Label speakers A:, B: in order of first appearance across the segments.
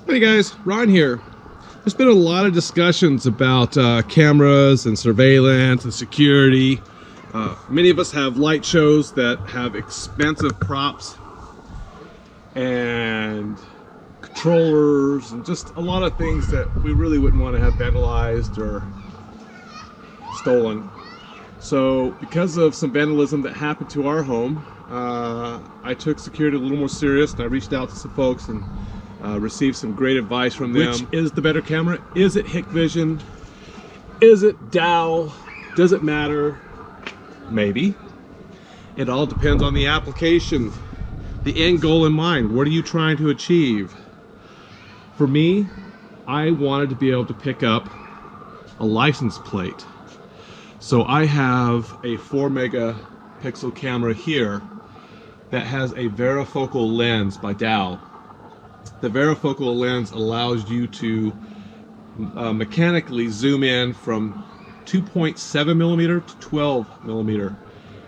A: Hey guys, Ron here. There's been a lot of discussions about cameras and surveillance and security. Many of us have light shows that have expensive props and controllers and just a lot of things that we really wouldn't want to have vandalized or stolen. So because of some vandalism that happened to our home, I took security a little more serious, and I reached out to some folks and received some great advice from them. Which is the better camera? Is it Hikvision? Is it Dow? Does it matter? Maybe. It all depends on the application, the end goal in mind. What are you trying to achieve? For me, I wanted to be able to pick up a license plate. So I have a 4 megapixel camera here that has a varifocal lens by Dow. The varifocal lens allows you to mechanically zoom in from 2.7 millimeter to 12 millimeter.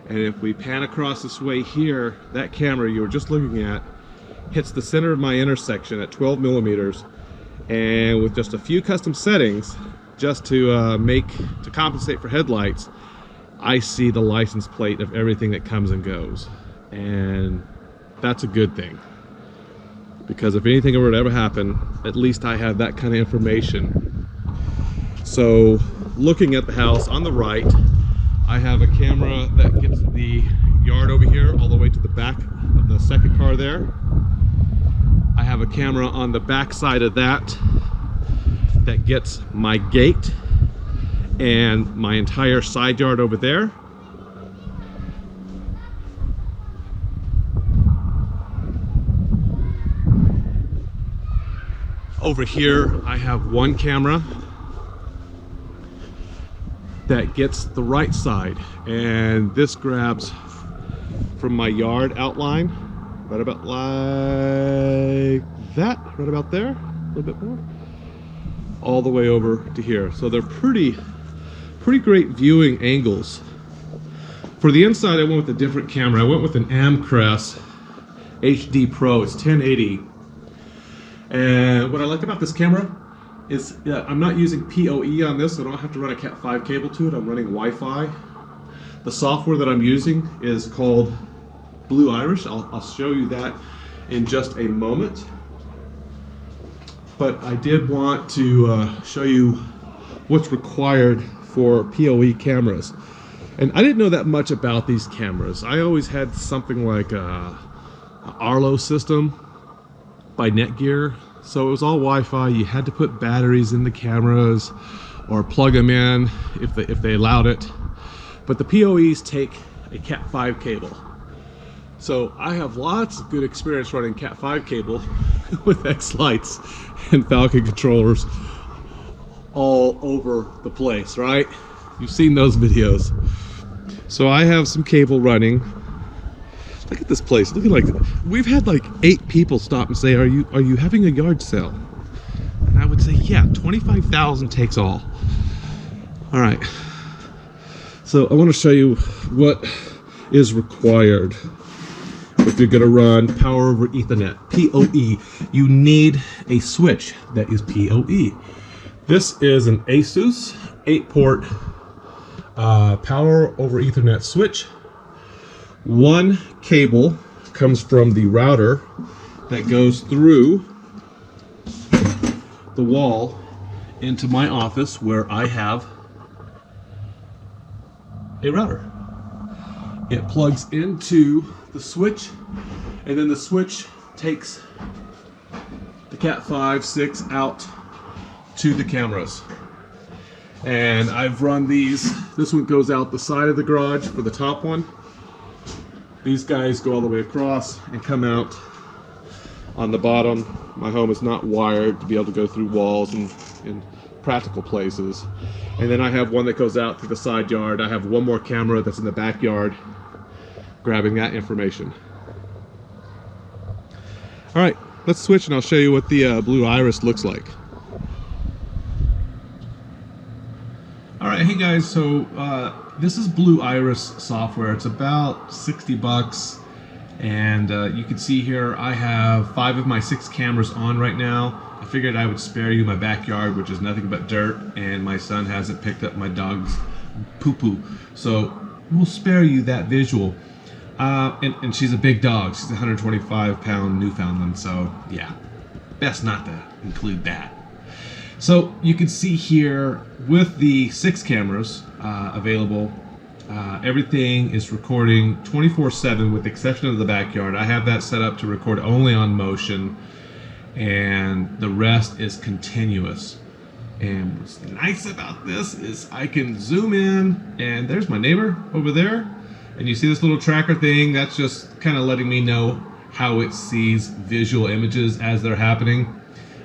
A: And if we pan across this way here, that camera you were just looking at hits the center of my intersection at 12 millimeters. And with just a few custom settings, just to compensate for headlights, I see the license plate of everything that comes and goes. And that's a good thing, because if anything were to ever happen, at least I have that kind of information. So looking at the house on the right, I have a camera that gets the yard over here all the way to the back of the second car there. I have a camera on the back side of that that gets my gate and my entire side yard over there. Over here, I have one camera that gets the right side, and this grabs from my yard outline, right about like that, right about there, a little bit more, all the way over to here. So they're pretty great viewing angles. For the inside, I went with a different camera. I went with an Amcrest HD Pro. It's 1080. And what I like about this camera is I'm not using PoE on this, so I don't have to run a Cat 5 cable to it. I'm running Wi-Fi. The software that I'm using is called Blue Iris. I'll show you that in just a moment. But I did want to show you what's required for PoE cameras. And I didn't know that much about these cameras. I always had something like an Arlo system by Netgear, so it was all Wi-Fi. You had to put batteries in the cameras or plug them in if they allowed it. But the PoEs take a Cat 5 cable. So I have lots of good experience running Cat 5 cable with X-Lights and Falcon controllers all over the place, right? You've seen those videos. So I have some cable running. Look at this place. Looking like we've had like 8 people stop and say, "Are you having a yard sale?" And I would say, "Yeah, 25,000 takes all." All right. So I want to show you what is required if you're going to run power over Ethernet, PoE. You need a switch that is PoE. This is an Asus 8-port power over Ethernet switch. One cable comes from the router that goes through the wall into my office, where I have a router. It plugs into the switch, and then the switch takes the Cat 5, 6 out to the cameras. And I've run these. This one goes out the side of the garage for the top one. These guys go all the way across and come out on the bottom. My home is not wired to be able to go through walls and in practical places. And then I have one that goes out through the side yard. I have one more camera that's in the backyard grabbing that information. All right, let's switch and I'll show you what the Blue Iris looks like. All right, hey guys, so this is Blue Iris software. It's about 60 bucks, and you can see here I have 5 of my 6 cameras on right now. I figured I would spare you my backyard, which is nothing but dirt, and my son hasn't picked up my dog's poo-poo. So we'll spare you that visual. And she's a big dog. She's a 125-pound Newfoundland, so yeah, best not to include that. So you can see here with the 6 cameras available, everything is recording 24/7 with the exception of the backyard. I have that set up to record only on motion, and the rest is continuous. And what's nice about this is I can zoom in, and there's my neighbor over there. And you see this little tracker thing, that's just kind of letting me know how it sees visual images as they're happening.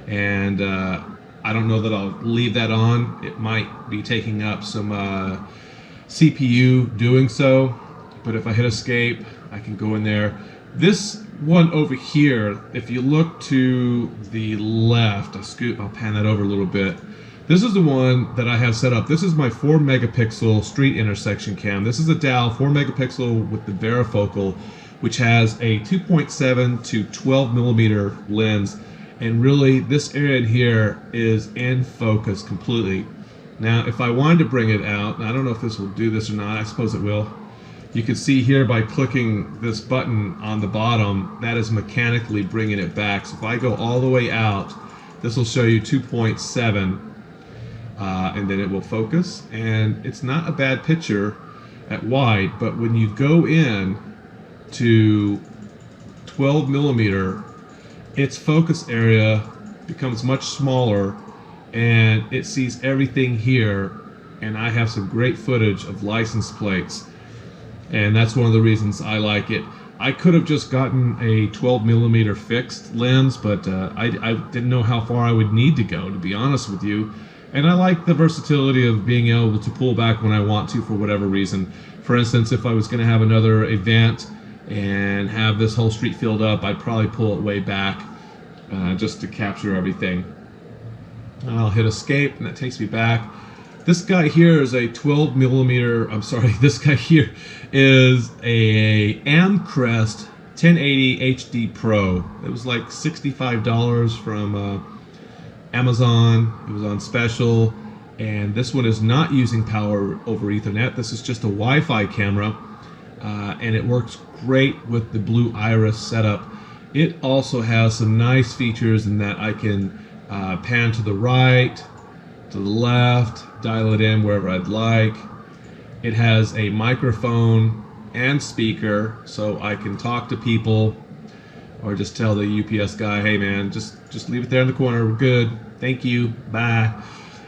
A: And I don't know that I'll leave that on. It might be taking up some CPU doing so, but if I hit escape, I can go in there. This one over here, if you look to the left, I'll pan that over a little bit. This is the one that I have set up. This is my 4 megapixel street intersection cam. This is a Dow 4 megapixel with the varifocal, which has a 2.7 to 12 millimeter lens. And really, this area in here is in focus completely. Now, if I wanted to bring it out, and I don't know if this will do this or not, I suppose it will. You can see here by clicking this button on the bottom, that is mechanically bringing it back. So if I go all the way out, this will show you 2.7, and then it will focus. And it's not a bad picture at wide, but when you go in to 12 millimeter, its focus area becomes much smaller, and it sees everything here. And I have some great footage of license plates, and that's one of the reasons I like it. I could have just gotten a 12 millimeter fixed lens, but I didn't know how far I would need to go, to be honest with you. And I like the versatility of being able to pull back when I want to for whatever reason. For instance, if I was going to have another event and have this whole street filled up, I'd probably pull it way back just to capture everything. I'll hit escape, and that takes me back. This guy here is a 12 millimeter, I'm sorry, this guy here is a Amcrest 1080 HD Pro. It was like $65 from Amazon. It was on special, and this one is not using power over Ethernet. This is just a Wi-Fi camera, and it works great with the Blue Iris setup. It also has some nice features in that I can pan to the right, to the left, dial it in wherever I'd like. It has a microphone and speaker, so I can talk to people, or just tell the UPS guy, hey man, just leave it there in the corner, we're good, thank you, bye.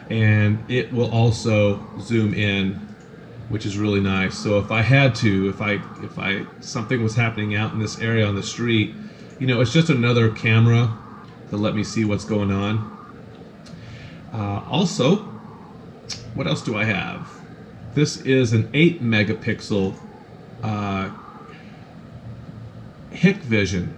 A: And it will also zoom in, which is really nice. So if I had to, if something was happening out in this area on the street, you know, it's just another camera to let me see what's going on. Also, what else do I have? This is an 8 megapixel Hikvision.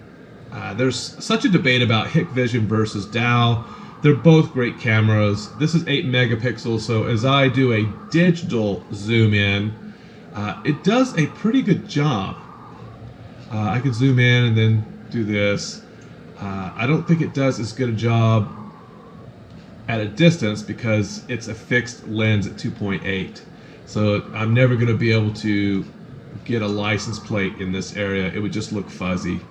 A: There's such a debate about Hikvision versus Dow. They're both great cameras. This is 8 megapixels, so as I do a digital zoom in, it does a pretty good job. I can zoom in and then do this. I don't think it does as good a job at a distance because it's a fixed lens at 2.8. So I'm never going to be able to get a license plate in this area. It would just look fuzzy.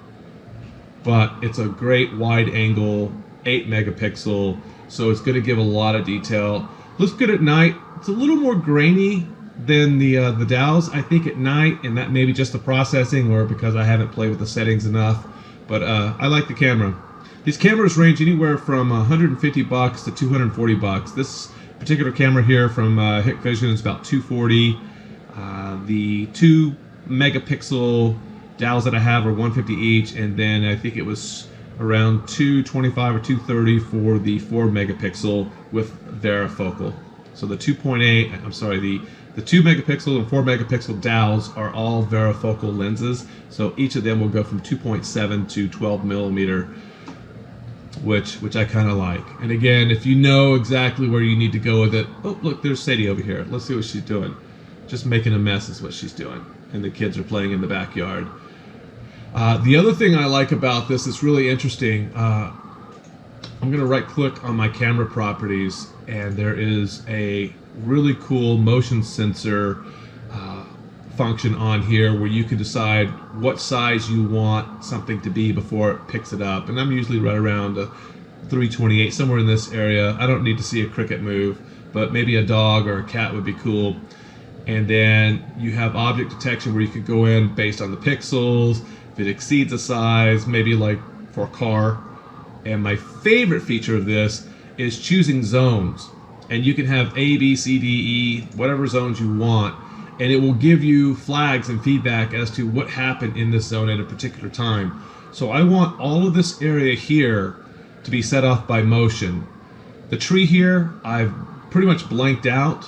A: But it's a great wide angle, 8 megapixel, so it's going to give a lot of detail. Looks good at night. It's a little more grainy than the Dows, I think, at night, and that may be just the processing or because I haven't played with the settings enough. But I like the camera. These cameras range anywhere from $150 to $240. This particular camera here from Hikvision is about $240. The 2 megapixel Dows that I have are $150 each, and then I think it was around $225 or $230 for the 4 megapixel with varifocal. So the 2.8, I'm sorry, the 2 megapixel and 4 megapixel Dows are all varifocal lenses, so each of them will go from 2.7 to 12 millimeter, which I kind of like. And again, if you know exactly where you need to go with it, oh look, there's Sadie over here. Let's see what she's doing. Just making a mess is what she's doing, and the kids are playing in the backyard. The other thing I like about this is really interesting. I'm going to right click on my camera properties, and there is a really cool motion sensor function on here where you can decide what size you want something to be before it picks it up. And I'm usually right around 328, somewhere in this area. I don't need to see a cricket move, but maybe a dog or a cat would be cool. And then you have object detection where you could go in based on the pixels, if it exceeds a size, maybe like for a car. And my favorite feature of this is choosing zones. And you can have A, B, C, D, E, whatever zones you want, and it will give you flags and feedback as to what happened in this zone at a particular time. So I want all of this area here to be set off by motion. The tree here, I've pretty much blanked out.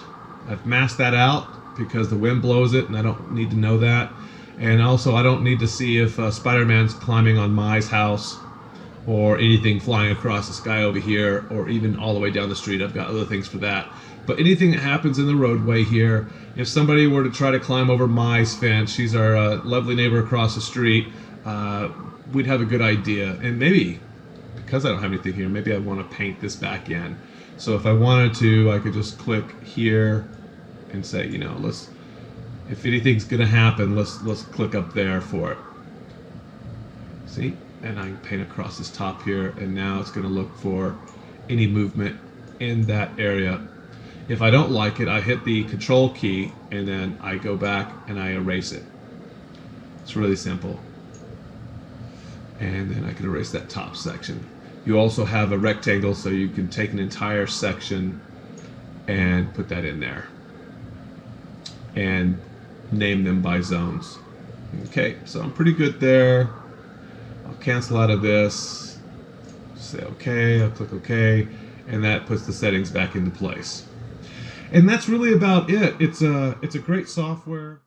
A: I've masked that out because the wind blows it and I don't need to know that. And also I don't need to see if Spider-Man's climbing on Mai's house or anything flying across the sky over here, or even all the way down the street. I've got other things for that. But anything that happens in the roadway here, if somebody were to try to climb over Mai's fence, she's our lovely neighbor across the street, we'd have a good idea. And maybe, because I don't have anything here, maybe I want to paint this back in. So if I wanted to, I could just click here and say, you know, if anything's gonna happen, let's click up there for it. See? And I can paint across this top here, and now it's going to look for any movement in that area. If I don't like it, I hit the control key and then I go back and I erase it. It's really simple. And then I can erase that top section. You also have a rectangle, so you can take an entire section and put that in there and name them by zones. Okay, so I'm pretty good there. I'll cancel out of this, say okay, I'll click okay, and that puts the settings back into place. And that's really about it. It's a great software.